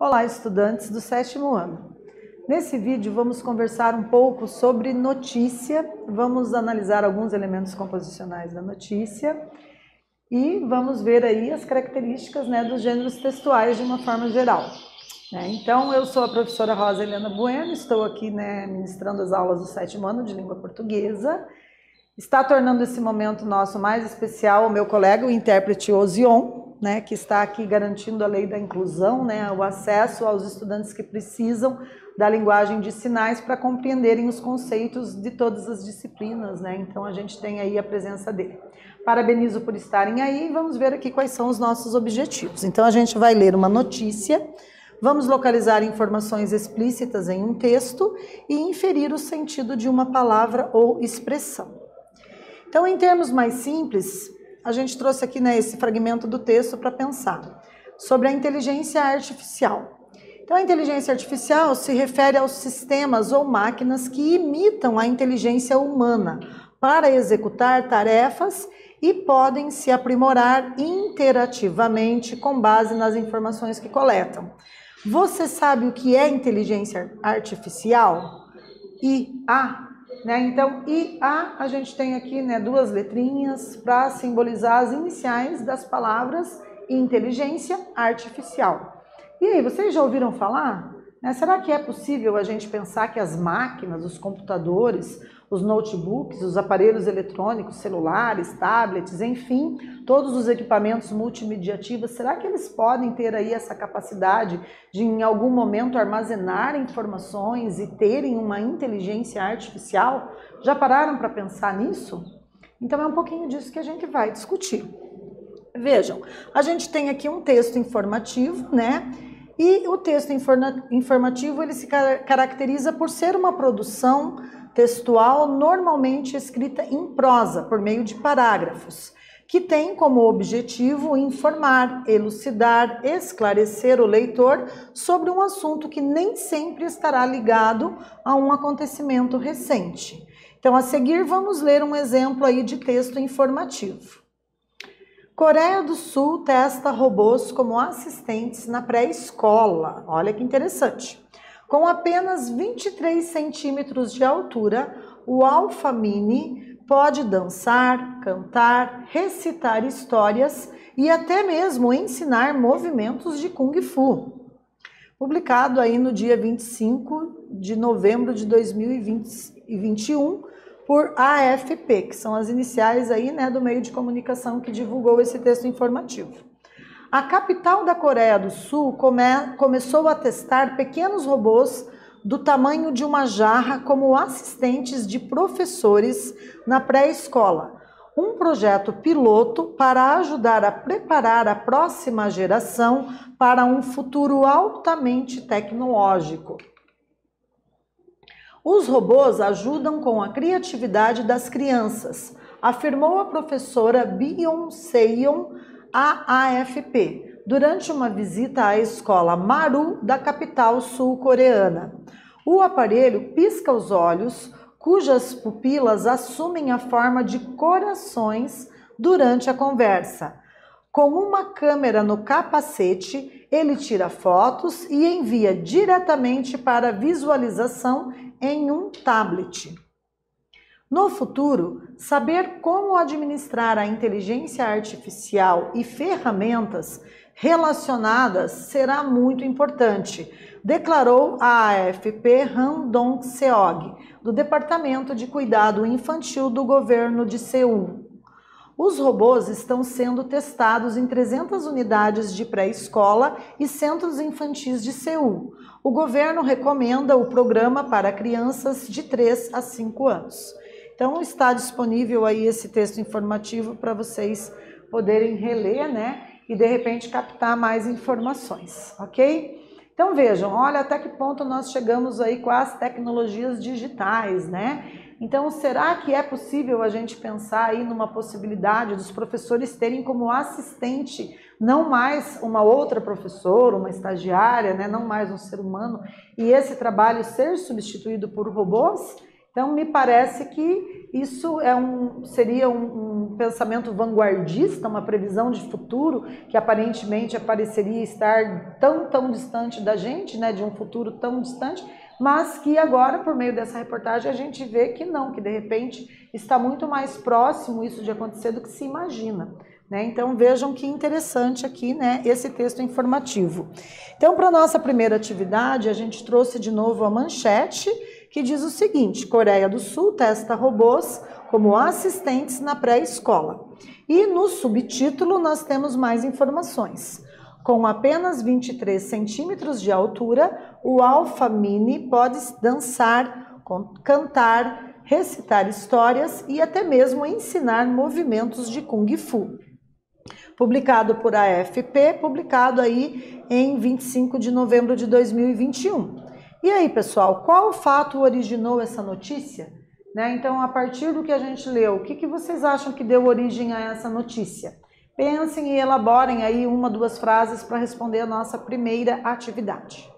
Olá, estudantes do 7º ano. Nesse vídeo vamos conversar um pouco sobre notícia, vamos analisar alguns elementos composicionais da notícia e vamos ver aí as características, dos gêneros textuais de uma forma geral. Então, eu sou a professora Rosa Helena Bueno, estou aqui ministrando as aulas do 7º ano de língua portuguesa. Está tornando esse momento nosso mais especial o meu colega, o intérprete Ozion, que está aqui garantindo a lei da inclusão, o acesso aos estudantes que precisam da linguagem de sinais para compreenderem os conceitos de todas as disciplinas, Então a gente tem aí a presença dele. Parabenizo por estarem aí e vamos ver aqui quais são os nossos objetivos. Então a gente vai ler uma notícia, vamos localizar informações explícitas em um texto e inferir o sentido de uma palavra ou expressão. Então, em termos mais simples, a gente trouxe aqui esse fragmento do texto para pensar sobre a inteligência artificial. Então, a inteligência artificial se refere aos sistemas ou máquinas que imitam a inteligência humana para executar tarefas e podem se aprimorar interativamente com base nas informações que coletam. Você sabe o que é inteligência artificial? IA. Então, IA, a gente tem aqui duas letrinhas para simbolizar as iniciais das palavras inteligência artificial. E aí, vocês já ouviram falar? Será que é possível a gente pensar que as máquinas, os computadores, os notebooks, os aparelhos eletrônicos, celulares, tablets, enfim, todos os equipamentos multimediativos, será que eles podem ter aí essa capacidade de em algum momento armazenar informações e terem uma inteligência artificial? Já pararam para pensar nisso? Então é um pouquinho disso que a gente vai discutir. Vejam, a gente tem aqui um texto informativo, E o texto informativo ele se caracteriza por ser uma produção textual normalmente escrita em prosa, por meio de parágrafos, que tem como objetivo informar, elucidar, esclarecer o leitor sobre um assunto que nem sempre estará ligado a um acontecimento recente. Então, a seguir, vamos ler um exemplo aí de texto informativo. Coreia do Sul testa robôs como assistentes na pré-escola. Olha que interessante. Com apenas 23 centímetros de altura, o Alpha Mini pode dançar, cantar, recitar histórias e até mesmo ensinar movimentos de Kung Fu. Publicado aí no dia 25 de novembro de 2021, por AFP, que são as iniciais aí, do meio de comunicação que divulgou esse texto informativo. A capital da Coreia do Sul começou a testar pequenos robôs do tamanho de uma jarra como assistentes de professores na pré-escola, um projeto piloto para ajudar a preparar a próxima geração para um futuro altamente tecnológico. Os robôs ajudam com a criatividade das crianças, afirmou a professora Byung Seon à AFP, durante uma visita à escola Maru da capital sul-coreana. O aparelho pisca os olhos, cujas pupilas assumem a forma de corações durante a conversa. Com uma câmera no capacete, ele tira fotos e envia diretamente para visualização em um tablet. No futuro, saber como administrar a inteligência artificial e ferramentas relacionadas será muito importante, declarou a AFP Han Dong-seog, do Departamento de Cuidado Infantil do governo de Seul. Os robôs estão sendo testados em 300 unidades de pré-escola e centros infantis de Seul. O governo recomenda o programa para crianças de 3 a 5 anos. Então, está disponível aí esse texto informativo para vocês poderem reler, e de repente captar mais informações, ok? Então, vejam, olha até que ponto nós chegamos aí com as tecnologias digitais, Então, será que é possível a gente pensar aí numa possibilidade dos professores terem como assistente não mais uma outra professora, uma estagiária, não mais um ser humano, e esse trabalho ser substituído por robôs? Então, me parece que isso seria um pensamento vanguardista, uma previsão de futuro que aparentemente pareceria estar tão distante da gente, né, de um futuro tão distante, mas que agora, por meio dessa reportagem, a gente vê que não, que de repente está muito mais próximo isso de acontecer do que se imagina. Né? Então vejam que interessante aqui, né, esse texto informativo. Então, para a nossa primeira atividade, a gente trouxe de novo a manchete, que diz o seguinte: Coreia do Sul testa robôs como assistentes na pré-escola. E no subtítulo nós temos mais informações. Com apenas 23 centímetros de altura, o Alpha Mini pode dançar, cantar, recitar histórias e até mesmo ensinar movimentos de Kung Fu. Publicado por AFP, publicado aí em 25 de novembro de 2021. E aí, pessoal, qual fato originou essa notícia? Né? Então, a partir do que a gente leu, o que vocês acham que deu origem a essa notícia? Pensem e elaborem aí uma, duas frases para responder a nossa primeira atividade.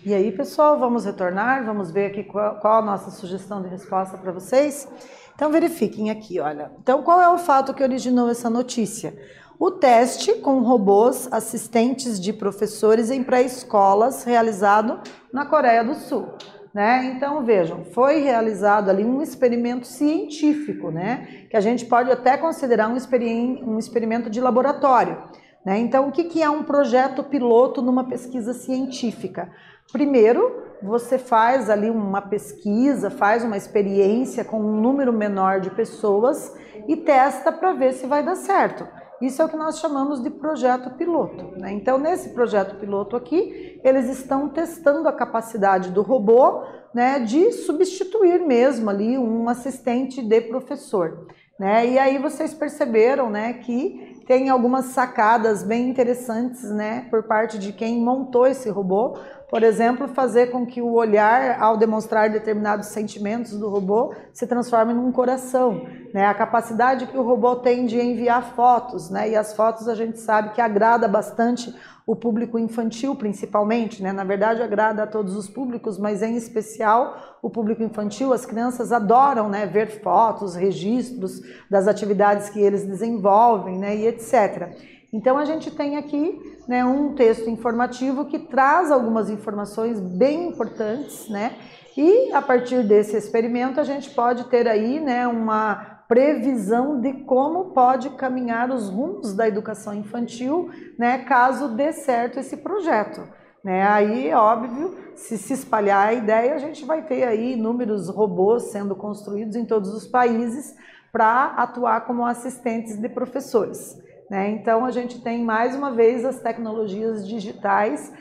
E aí, pessoal, vamos retornar, vamos ver aqui qual a nossa sugestão de resposta para vocês. Então, verifiquem aqui, olha. Então, qual é o fato que originou essa notícia? O teste com robôs assistentes de professores em pré-escolas realizado na Coreia do Sul. Né? Então, vejam, foi realizado ali um experimento científico, né? Que a gente pode até considerar um experimento de laboratório. Né? Então, o que é um projeto piloto numa pesquisa científica? Primeiro, você faz ali uma pesquisa, faz uma experiência com um número menor de pessoas e testa para ver se vai dar certo. Isso é o que nós chamamos de projeto piloto. Né? Então, nesse projeto piloto aqui, eles estão testando a capacidade do robô, né, de substituir mesmo ali um assistente de professor. Né? E aí vocês perceberam, né, que tem algumas sacadas bem interessantes, né, por parte de quem montou esse robô. Por exemplo, fazer com que o olhar, ao demonstrar determinados sentimentos do robô, se transforme num coração. Né? A capacidade que o robô tem de enviar fotos, né? E as fotos a gente sabe que agrada bastante o público infantil, principalmente. Né? Na verdade, agrada a todos os públicos, mas em especial o público infantil. As crianças adoram, né, ver fotos, registros das atividades que eles desenvolvem, né, e etc. Então, a gente tem aqui, né, um texto informativo que traz algumas informações bem importantes, né? E a partir desse experimento a gente pode ter aí, né, uma previsão de como pode caminhar os rumos da educação infantil, né, caso dê certo esse projeto. Né? Aí, óbvio, se espalhar a ideia, a gente vai ter aí inúmeros robôs sendo construídos em todos os países para atuar como assistentes de professores. Né? Então, a gente tem, mais uma vez, as tecnologias digitais,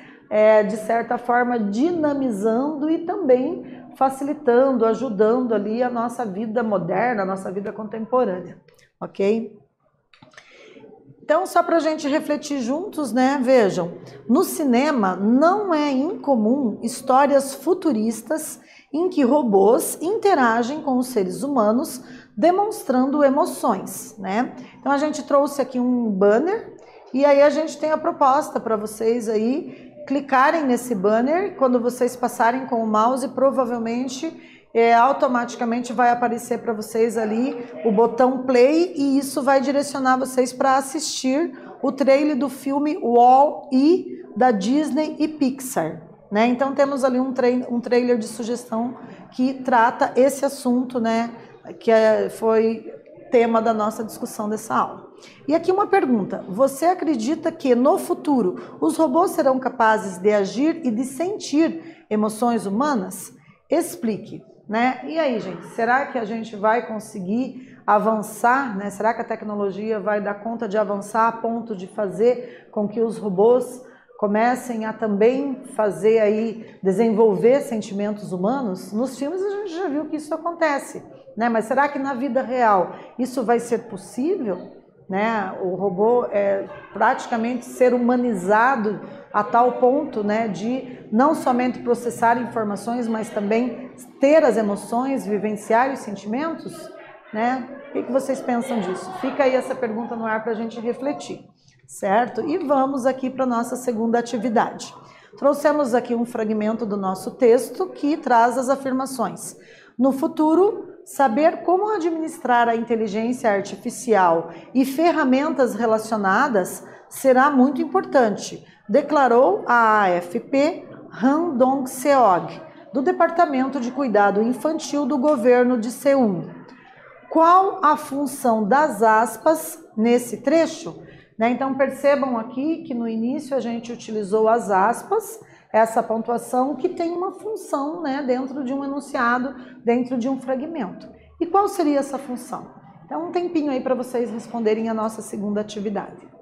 de certa forma, dinamizando e também facilitando, ajudando ali a nossa vida moderna, a nossa vida contemporânea, ok? Então, só para a gente refletir juntos, né? Vejam, no cinema não é incomum histórias futuristas em que robôs interagem com os seres humanos, demonstrando emoções, né? Então, a gente trouxe aqui um banner e aí a gente tem a proposta para vocês aí clicarem nesse banner. Quando vocês passarem com o mouse, provavelmente automaticamente vai aparecer para vocês ali o botão play e isso vai direcionar vocês para assistir o trailer do filme Wall-E da Disney e Pixar. Né? Então temos ali um trailer de sugestão que trata esse assunto, né, que foi tema da nossa discussão dessa aula. E aqui uma pergunta: você acredita que no futuro os robôs serão capazes de agir e de sentir emoções humanas? Explique. Né? E aí, gente, será que a gente vai conseguir avançar, né? Será que a tecnologia vai dar conta de avançar a ponto de fazer com que os robôs comecem a também fazer aí, desenvolver sentimentos humanos? Nos filmes a gente já viu que isso acontece, né? Mas será que na vida real isso vai ser possível? Né? O robô praticamente ser humanizado a tal ponto, né, de não somente processar informações, mas também ter as emoções, vivenciar os sentimentos? Né? O que vocês pensam disso? Fica aí essa pergunta no ar para a gente refletir, certo? E vamos aqui para a nossa segunda atividade. Trouxemos aqui um fragmento do nosso texto que traz as afirmações. No futuro, saber como administrar a inteligência artificial e ferramentas relacionadas será muito importante, declarou a AFP Han Dong-seok, do Departamento de Cuidado Infantil do governo de Seul. Qual a função das aspas nesse trecho? Né? Então percebam aqui que no início a gente utilizou as aspas, essa pontuação que tem uma função, né, dentro de um enunciado, dentro de um fragmento. E qual seria essa função? Então um tempinho aí para vocês responderem a nossa segunda atividade.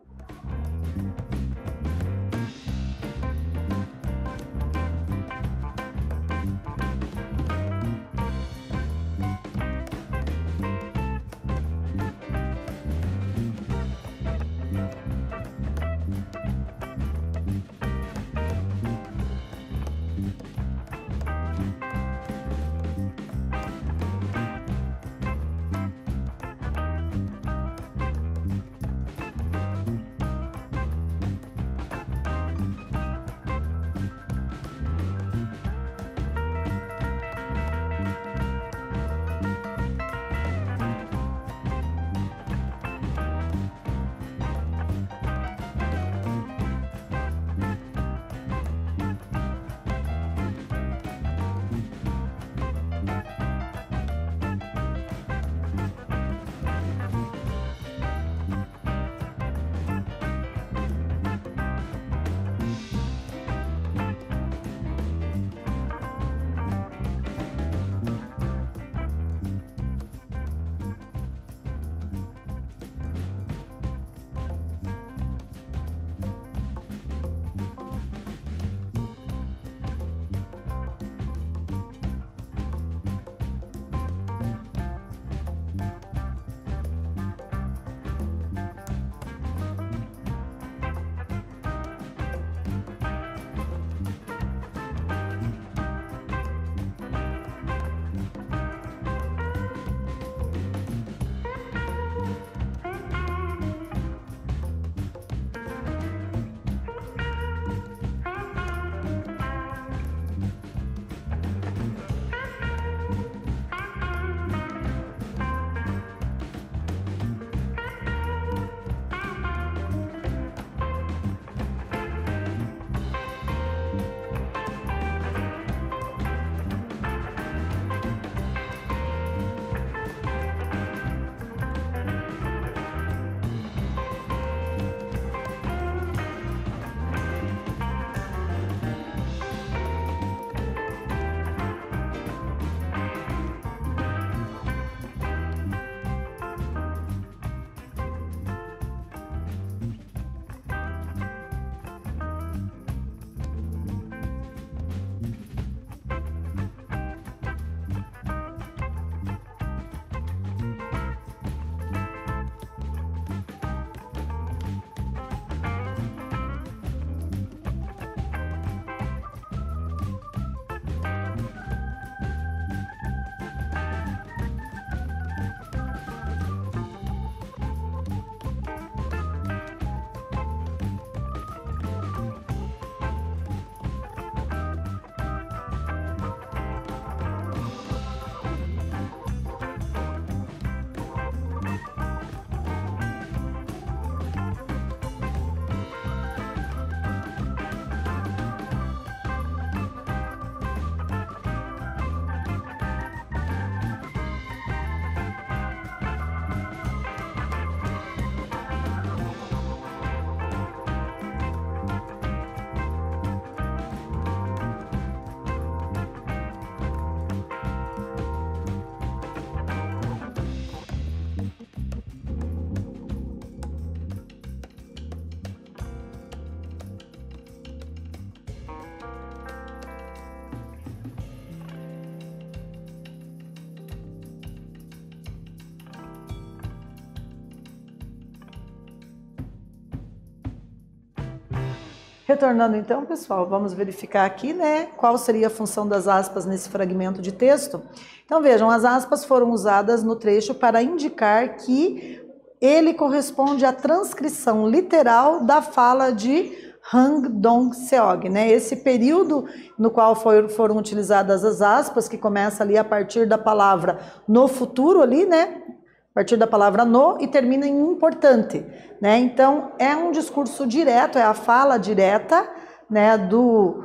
Retornando então, pessoal, vamos verificar aqui, né, qual seria a função das aspas nesse fragmento de texto. Então vejam, as aspas foram usadas no trecho para indicar que ele corresponde à transcrição literal da fala de Hang Dong-seok, né? Esse período no qual foram utilizadas as aspas, que começa ali a partir da palavra no futuro ali, né? A partir da palavra no e termina em importante, né? Então é um discurso direto, é a fala direta, né, do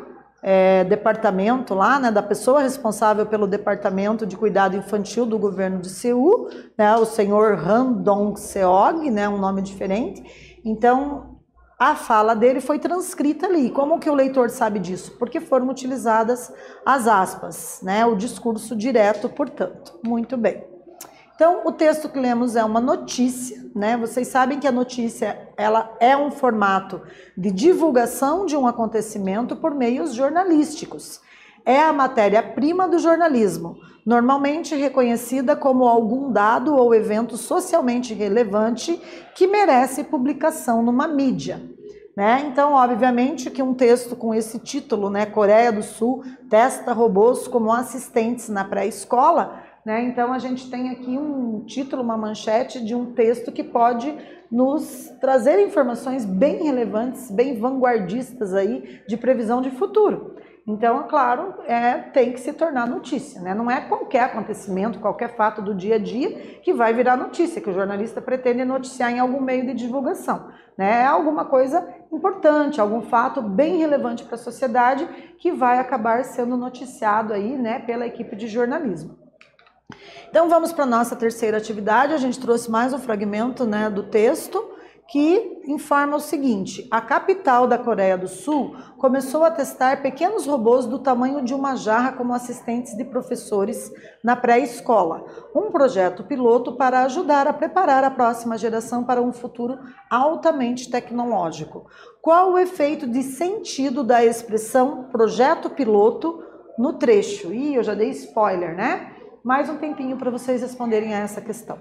departamento lá, né, da pessoa responsável pelo departamento de cuidado infantil do governo de Seul, né, o senhor Han Dong-seok, né, um nome diferente. Então a fala dele foi transcrita ali. Como que o leitor sabe disso? Porque foram utilizadas as aspas, né, o discurso direto, portanto. Muito bem. Então, o texto que lemos é uma notícia, né? Vocês sabem que a notícia, ela é um formato de divulgação de um acontecimento por meios jornalísticos. É a matéria-prima do jornalismo, normalmente reconhecida como algum dado ou evento socialmente relevante que merece publicação numa mídia, né? Então, obviamente que um texto com esse título, né, Coreia do Sul testa robôs como assistentes na pré-escola, né? Então a gente tem aqui um título, uma manchete de um texto que pode nos trazer informações bem relevantes, bem vanguardistas aí de previsão de futuro. Então, é claro, tem que se tornar notícia, né? Não é qualquer acontecimento, qualquer fato do dia a dia que vai virar notícia, que o jornalista pretende noticiar em algum meio de divulgação, né? É alguma coisa importante, algum fato bem relevante para a sociedade que vai acabar sendo noticiado aí, né, pela equipe de jornalismo. Então vamos para a nossa terceira atividade. A gente trouxe mais um fragmento, né, do texto que informa o seguinte: a capital da Coreia do Sul começou a testar pequenos robôs do tamanho de uma jarra como assistentes de professores na pré-escola, um projeto piloto para ajudar a preparar a próxima geração para um futuro altamente tecnológico. Qual o efeito de sentido da expressão projeto piloto no trecho? Ih, eu já dei spoiler, né? Mais um tempinho para vocês responderem a essa questão.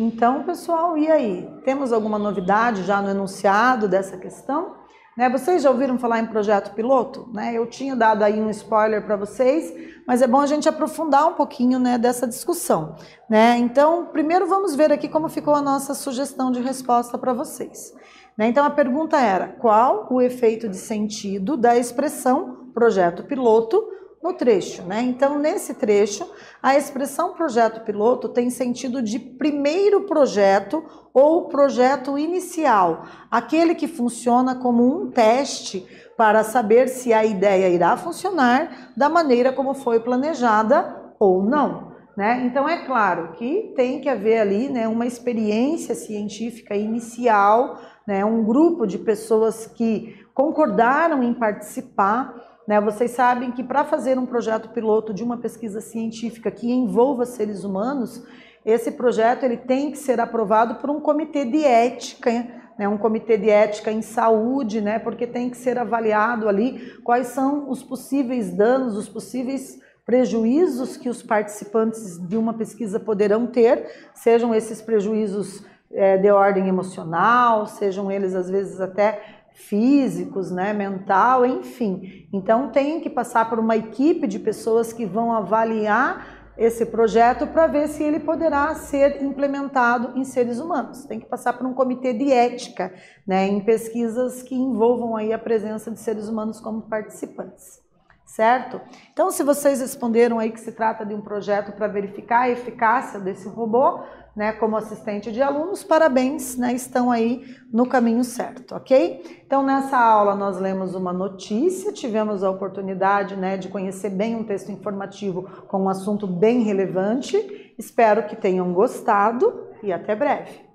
Então, pessoal, e aí? Temos alguma novidade já no enunciado dessa questão? Vocês já ouviram falar em projeto piloto? Eu tinha dado aí um spoiler para vocês, mas é bom a gente aprofundar um pouquinho dessa discussão. Então, primeiro vamos ver aqui como ficou a nossa sugestão de resposta para vocês. Então, a pergunta era: qual o efeito de sentido da expressão projeto piloto no trecho? Então, nesse trecho, a expressão projeto piloto tem sentido de primeiro projeto ou projeto inicial, aquele que funciona como um teste para saber se a ideia irá funcionar da maneira como foi planejada ou não. Então, é claro que tem que haver ali uma experiência científica inicial, um grupo de pessoas que concordaram em participar. Vocês sabem que para fazer um projeto piloto de uma pesquisa científica que envolva seres humanos, esse projeto ele tem que ser aprovado por um comitê de ética, um comitê de ética em saúde, porque tem que ser avaliado ali quais são os possíveis danos, os possíveis prejuízos que os participantes de uma pesquisa poderão ter, sejam esses prejuízos de ordem emocional, sejam eles às vezes até físicos, mental, enfim. Então tem que passar por uma equipe de pessoas que vão avaliar esse projeto para ver se ele poderá ser implementado em seres humanos. Tem que passar por um comitê de ética, em pesquisas que envolvam aí a presença de seres humanos como participantes. Certo? Então, se vocês responderam aí que se trata de um projeto para verificar a eficácia desse robô, como assistente de alunos, parabéns, estão aí no caminho certo, ok? Então, nessa aula nós lemos uma notícia, tivemos a oportunidade, de conhecer bem um texto informativo com um assunto bem relevante. Espero que tenham gostado e até breve.